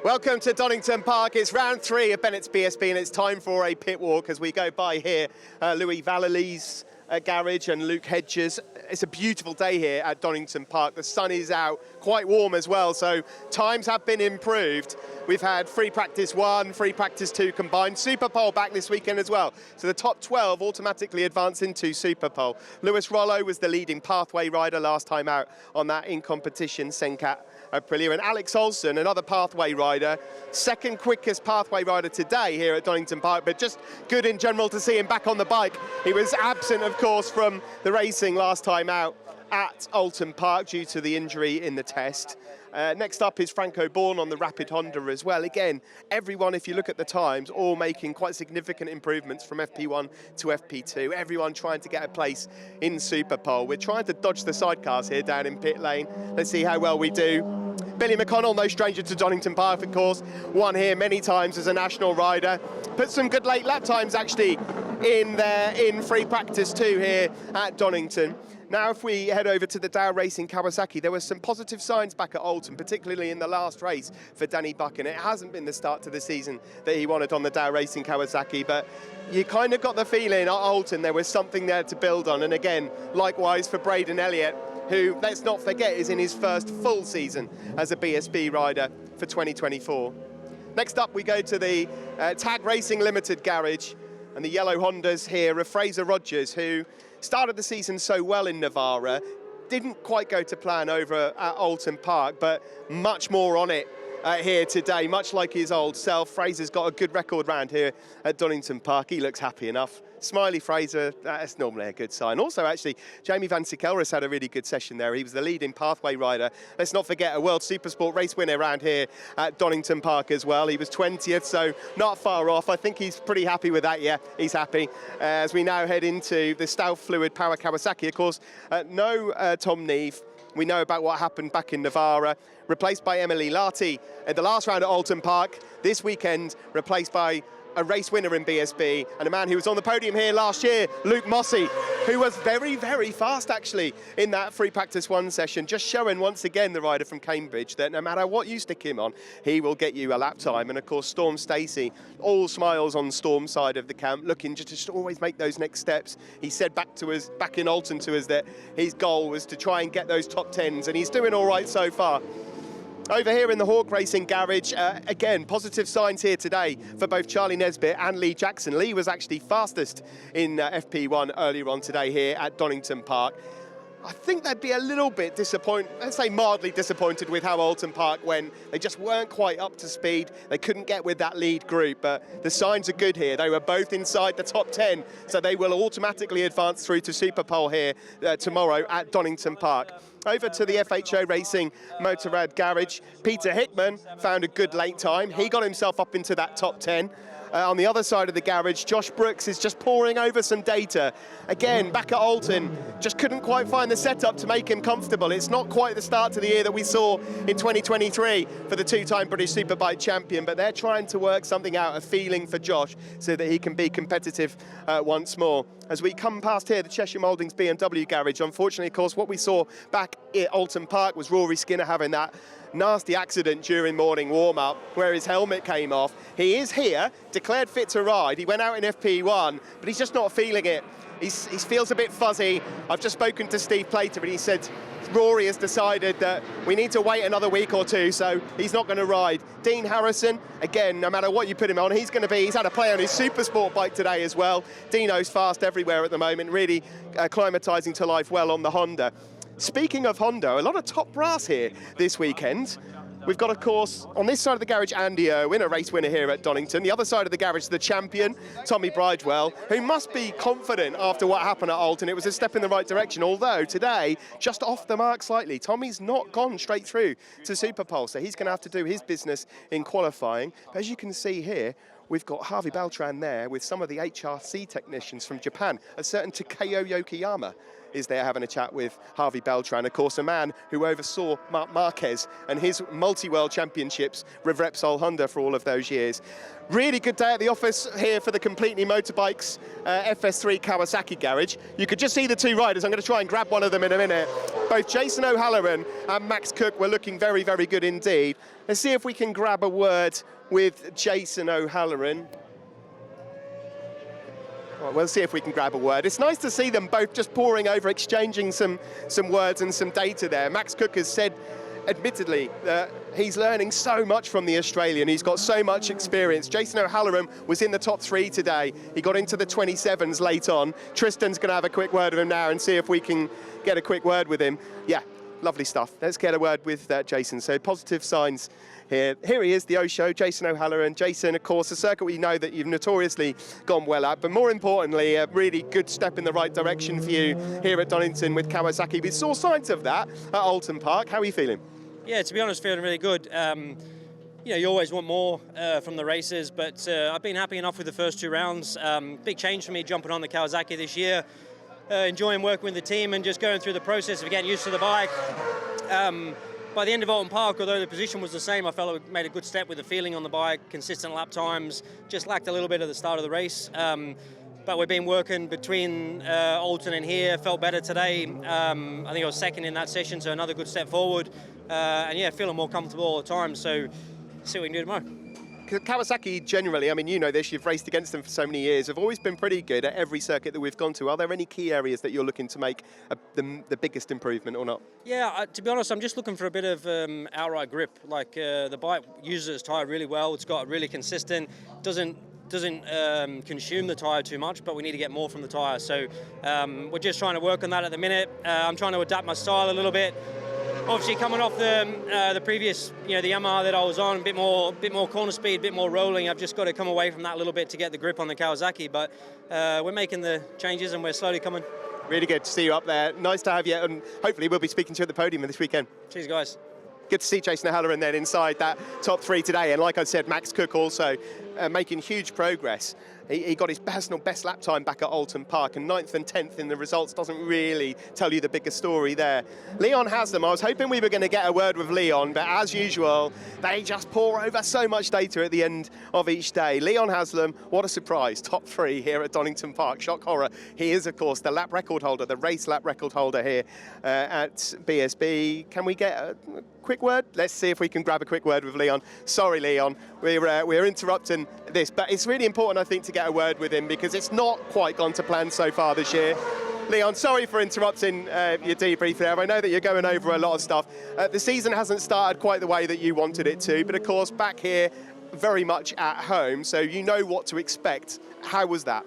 Welcome to Donington Park. It's round 3 of Bennett's BSB and it's time for a pit walk as we go by here. Louis Vallally's garage and Luke Hedges. It's a beautiful day here at Donington Park. The sun is out, quite warm as well, so times have been improved. We've had free practice 1, free practice 2 combined. Superpole back this weekend as well. So the top 12 automatically advance into Superpole. Lewis Rollo was the leading pathway rider last time out on that in-competition Senkat Aprilia. And Alex Olsen, another pathway rider, second quickest pathway rider today here at Donington Park, but just good in general to see him back on the bike. He was absent, of course, from the racing last time out at Oulton Park due to the injury in the test. Next up is Franco Born on the Rapid Honda as well. Again, everyone, if you look at the times, all making quite significant improvements from FP1 to FP2. Everyone trying to get a place in Superpole. We're trying to dodge the sidecars here down in pit lane. Let's see how well we do. Billy McConnell, no stranger to Donington Park, of course, won here many times as a national rider. Put some good late lap times, actually, in there in free practice 2 here at Donington. Now, if we head over to the Dow Racing Kawasaki, there were some positive signs back at Oulton, particularly in the last race for Danny Buck, and it hasn't been the start to the season that he wanted on the Dow Racing Kawasaki, but you kind of got the feeling at Oulton there was something there to build on, and again, likewise for Braden Elliott, who, let's not forget, is in his first full season as a BSB rider for 2024. Next up, we go to the Tag Racing Limited garage, and the yellow Hondas here of Fraser Rogers, who started the season so well in Navarra, didn't quite go to plan over at Oulton Park, but much more on it here today, much like his old self. Fraser's got a good record round here at Donington Park. He looks happy enough. Smiley Fraser, that's normally a good sign. Also, actually, Jamie van Sikelris had a really good session there. He was the leading pathway rider. Let's not forget a World Supersport race winner around here at Donington Park as well. He was 20th, so not far off. I think he's pretty happy with that. Yeah, he's happy. As we now head into the Stauff Fluid Power Kawasaki, of course, no Tom Neve. We know about what happened back in Navarra, replaced by Emily Larty at the last round at Oulton Park. This weekend, replaced by a race winner in BSB and a man who was on the podium here last year, Luke Mossey, who was very, very fast actually in that free practice 1 session, just showing once again the rider from Cambridge that no matter what you stick him on, he will get you a lap time. And of course, Storm Stacey, all smiles on Storm's side of the camp, looking just to always make those next steps. He said back in Oulton to us that his goal was to try and get those top 10s, and he's doing all right so far. Over here in the Hawk Racing garage, again, positive signs here today for both Charlie Nesbitt and Lee Jackson. Lee was actually fastest in FP1 earlier on today here at Donington Park. I think they'd be a little bit disappointed, let's say mildly disappointed with how Oulton Park went. They just weren't quite up to speed. They couldn't get with that lead group, but the signs are good here. They were both inside the top 10, so they will automatically advance through to Superpole here tomorrow at Donington Park. Over to the FHO Racing Motorrad garage, Peter Hickman found a good late time. He got himself up into that top 10. On the other side of the garage, Josh Brooks is just poring over some data. Again, back at Oulton, just couldn't quite find the setup to make him comfortable. It's not quite the start to the year that we saw in 2023 for the 2-time British Superbike champion, but they're trying to work something out, a feeling for Josh, so that he can be competitive once more. As we come past here, the Cheshire Mouldings BMW garage, unfortunately, of course, what we saw back at Oulton Park was Rory Skinner having that nasty accident during morning warm-up where his helmet came off. He is here, declared fit to ride. He went out in FP1, but he's just not feeling it. He feels a bit fuzzy. I've just spoken to Steve Plater and he said Rory has decided that we need to wait another week or two, so he's not going to ride. Dean Harrison, again, no matter what you put him on, he's had a play on his Supersport bike today as well. Dino's fast everywhere at the moment, really acclimatising to life well on the Honda. Speaking of Honda, a lot of top brass here this weekend. We've got, of course, on this side of the garage, Andy Irwin, a race winner here at Donington. The other side of the garage, the champion, Tommy Bridewell, who must be confident after what happened at Oulton. It was a step in the right direction, although today, just off the mark slightly. Tommy's not gone straight through to Superpole, so he's going to have to do his business in qualifying. But as you can see here, we've got Harvey Beltran there with some of the HRC technicians from Japan, a certain Takeo Yokoyama is there having a chat with Harvey Beltran, of course, a man who oversaw Marc Marquez and his multi-world championships with Repsol Honda for all of those years. Really good day at the office here for the Completely Motorbikes FS3 Kawasaki garage. You could just see the two riders. I'm going to try and grab one of them in a minute. Both Jason O'Halloran and Max Cook were looking very, very good indeed. Let's see if we can grab a word with Jason O'Halloran. Well, we'll see if we can grab a word. It's nice to see them both just poring over, exchanging some words and some data there. Max Cook has said, admittedly, that he's learning so much from the Australian. He's got so much experience. Jason O'Halloran was in the top 3 today. He got into the 27s late on. Tristan's going to have a quick word with him now and see if we can get a quick word with him. Yeah, lovely stuff. Let's get a word with Jason. So positive signs here. Here he is, the O Show, Jason O'Halloran. Jason, of course, a circuit we know that you've notoriously gone well at, but more importantly, a really good step in the right direction for you here at Donington with Kawasaki. We saw signs of that at Oulton Park. How are you feeling? Yeah, to be honest, feeling really good. You know, you always want more from the races, but I've been happy enough with the first 2 rounds. Big change for me jumping on the Kawasaki this year. Enjoying working with the team and just going through the process of getting used to the bike. By the end of Oulton Park, although the position was the same, I felt I made a good step with the feeling on the bike, consistent lap times, just lacked a little bit at the start of the race. But we've been working between Oulton and here, felt better today. I think I was second in that session, so another good step forward. And yeah, feeling more comfortable all the time, so see what we can do tomorrow. Kawasaki generally, I mean, you know this, you've raced against them for so many years, have always been pretty good at every circuit that we've gone to. Are there any key areas that you're looking to make the biggest improvement or not? Yeah, to be honest, I'm just looking for a bit of outright grip. Like the bike uses its tyre really well, it's got really consistent, doesn't consume the tyre too much, but we need to get more from the tyre. So we're just trying to work on that at the minute. I'm trying to adapt my style a little bit. Obviously, coming off the previous, the Yamaha that I was on, a bit more corner speed, a bit more rolling. I've just got to come away from that a little bit to get the grip on the Kawasaki. But we're making the changes and we're slowly coming. Really good to see you up there. Nice to have you, and hopefully we'll be speaking to you at the podium this weekend. Cheers, guys. Good to see Jason O'Halloran then inside that top 3 today, and like I said, Max Cook also making huge progress. He got his personal best lap time back at Oulton Park, and 9th and 10th in the results doesn't really tell you the bigger story there. Leon Haslam, I was hoping we were going to get a word with Leon, but as usual, they just pour over so much data at the end of each day. Leon Haslam, what a surprise, top 3 here at Donington Park, shock horror. He is, of course, the lap record holder, the race lap record holder here at BSB. Can we get a quick word? Let's see if we can grab a quick word with Leon. Sorry, Leon, we're interrupting this, but it's really important, I think, to get a word with him because it's not quite gone to plan so far this year. Leon, sorry for interrupting your debrief there. I know that you're going over a lot of stuff. The season hasn't started quite the way that you wanted it to, but of course back here very much at home, so you know what to expect. How was that?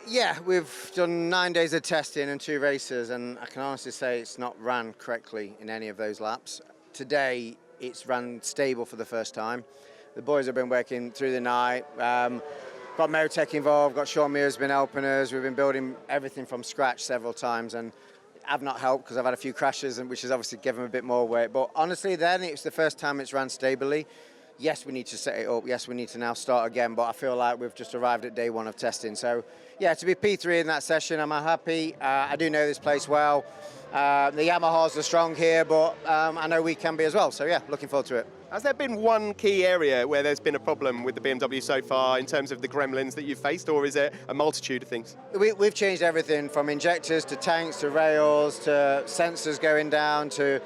Yeah, we've done 9 days of testing and 2 races, and I can honestly say it's not ran correctly in any of those laps. Today, it's ran stable for the first time. The boys have been working through the night. Got Motec involved, got Sean Muir's been helping us. We've been building everything from scratch several times, and I've not helped because I've had a few crashes, which has obviously given a bit more weight. But honestly, then it's the first time it's ran stably. Yes, we need to set it up. Yes, we need to now start again. But I feel like we've just arrived at day 1 of testing. So, yeah, to be P3 in that session, I'm happy. I do know this place well. The Yamahas are strong here, but I know we can be as well. So, yeah, looking forward to it. Has there been one key area where there's been a problem with the BMW so far in terms of the gremlins that you've faced, or is it a multitude of things? We've changed everything from injectors to tanks to rails to sensors going down to,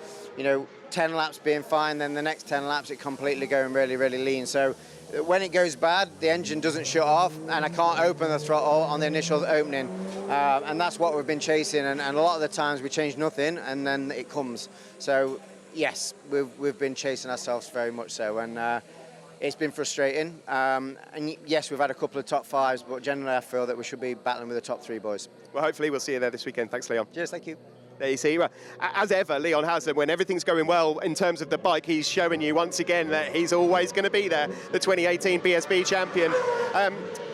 10 laps being fine, then the next 10 laps it completely going really, really lean. So when it goes bad, the engine doesn't shut off and I can't open the throttle on the initial opening. And that's what we've been chasing, and a lot of the times we change nothing and then it comes. So yes, we've been chasing ourselves very much so, and it's been frustrating. And yes, we've had a couple of top 5s, but generally I feel that we should be battling with the top 3 boys. Well, hopefully we'll see you there this weekend. Thanks, Leon. Cheers, thank you. There you see, as ever, Leon Haslam, when everything's going well in terms of the bike, he's showing you once again that he's always going to be there, the 2018 BSB champion.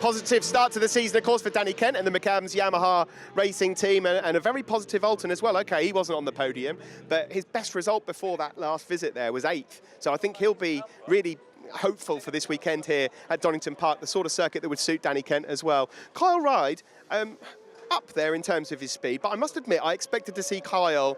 Positive start to the season, of course, for Danny Kent and the McAMS Yamaha racing team, and a very positive Oulton as well. Okay, he wasn't on the podium, but his best result before that last visit there was 8th. So I think he'll be really hopeful for this weekend here at Donington Park, the sort of circuit that would suit Danny Kent as well. Kyle Ride, up there in terms of his speed, but I must admit I expected to see Kyle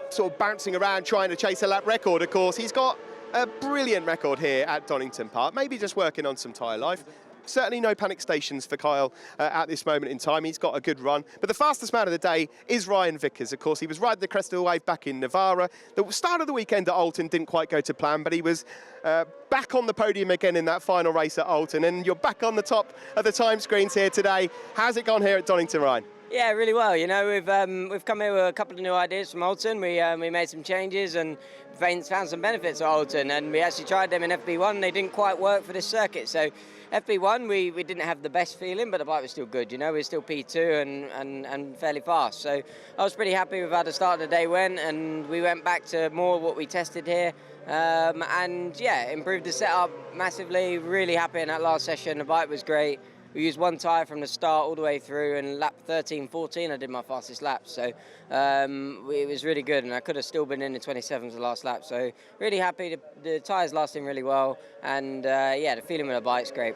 sort of bouncing around trying to chase a lap record. Of course, he's got a brilliant record here at Donington Park, maybe just working on some tyre life. certainly no panic stations for Kyle at this moment in time. He's got a good run. But the fastest man of the day is Ryan Vickers. Of course, he was riding the crest of the wave back in Navarra. The start of the weekend at Alton didn't quite go to plan, but he was back on the podium again in that final race at Alton. And you're back on the top of the time screens here today. How's it gone here at Donington, Ryan? Yeah, really well. You know, we've come here with a couple of new ideas from Alton. We made some changes and found some benefits at Alton, and we actually tried them in FP1. They didn't quite work for this circuit. So FP1, we didn't have the best feeling, but the bike was still good. You know, we were still P2 and fairly fast. So I was pretty happy with how the start of the day went, and we went back to more what we tested here. And yeah, improved the setup massively. Really happy in that last session. The bike was great. We used one tyre from the start all the way through, and lap 13, 14 I did my fastest lap. So it was really good, and I could have still been in the 27s the last lap. So really happy. The tyres lasting really well, and yeah, the feeling with the bike's great.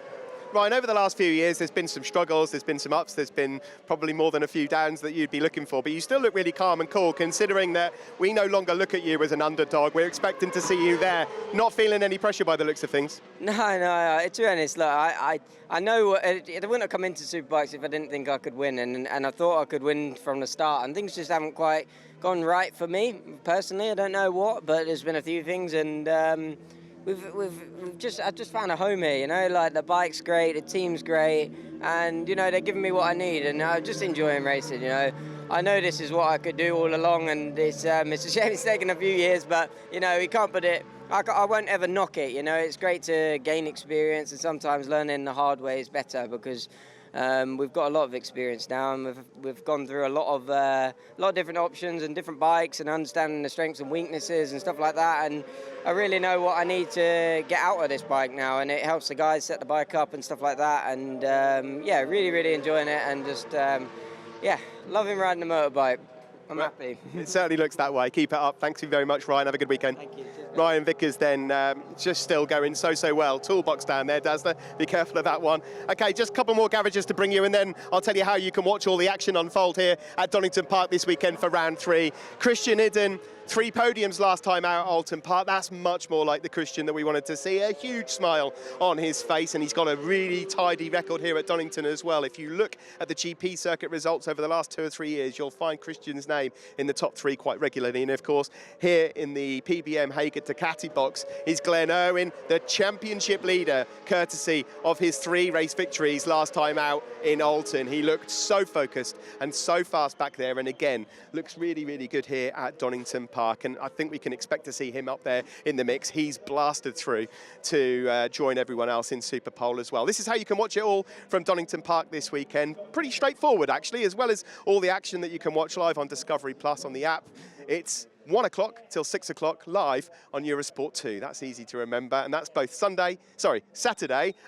Ryan, over the last few years, there's been some struggles, there's been some ups, there's been probably more than a few downs that you'd be looking for, but you still look really calm and cool, considering that we no longer look at you as an underdog. We're expecting to see you there, not feeling any pressure by the looks of things. No, to be honest, look, I know I wouldn't have come into Superbikes if I didn't think I could win, and I thought I could win from the start, and things just haven't quite gone right for me, personally. I don't know what, but there's been a few things, and I just found a home here, you know, like the bike's great, the team's great, and, you know, they're giving me what I need, and I'm just enjoying racing, you know. I know this is what I could do all along, and it's a shame it's taken a few years, but, you know, you can't put it, I won't ever knock it, you know. It's great to gain experience, and sometimes learning the hard way is better, because we've got a lot of experience now, and we've gone through a lot of different options and different bikes, and understanding the strengths and weaknesses and stuff like that. And I really know what I need to get out of this bike now, and it helps the guys set the bike up and stuff like that. And yeah, really enjoying it, and just yeah, loving riding the motorbike. I'm happy. It certainly looks that way. Keep it up. Thanks you very much, Ryan. Have a good weekend. Thank you. Ryan Vickers then just still going so well. Toolbox down there, Dazzler. Be careful of that one. Okay, just a couple more garages to bring you, and then I'll tell you how you can watch all the action unfold here at Donington Park this weekend for round 3. Christian Idden, 3 podiums last time out at Alton Park. That's much more like the Christian that we wanted to see. A huge smile on his face, and he's got a really tidy record here at Donington as well. If you look at the GP circuit results over the last 2 or 3 years, you'll find Christian's name in the top 3 quite regularly. And of course, here in the PBM Hager Ducati box is Glenn Irwin, the championship leader, courtesy of his 3 race victories last time out in Alton. He looked so focused and so fast back there, and again, looks really good here at Donington Park, and I think we can expect to see him up there in the mix. He's blasted through to join everyone else in Superpole as well. This is how you can watch it all from Donington Park this weekend. Pretty straightforward, actually, as well as all the action that you can watch live on Discovery Plus on the app. It's 1 o'clock till 6 o'clock live on Eurosport 2. That's easy to remember, and that's both Saturday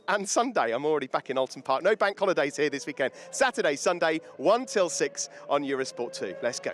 and Sunday. I'm already back in Alton Park. No bank holidays here this weekend. Saturday, Sunday, 1 till 6 on Eurosport 2. Let's go.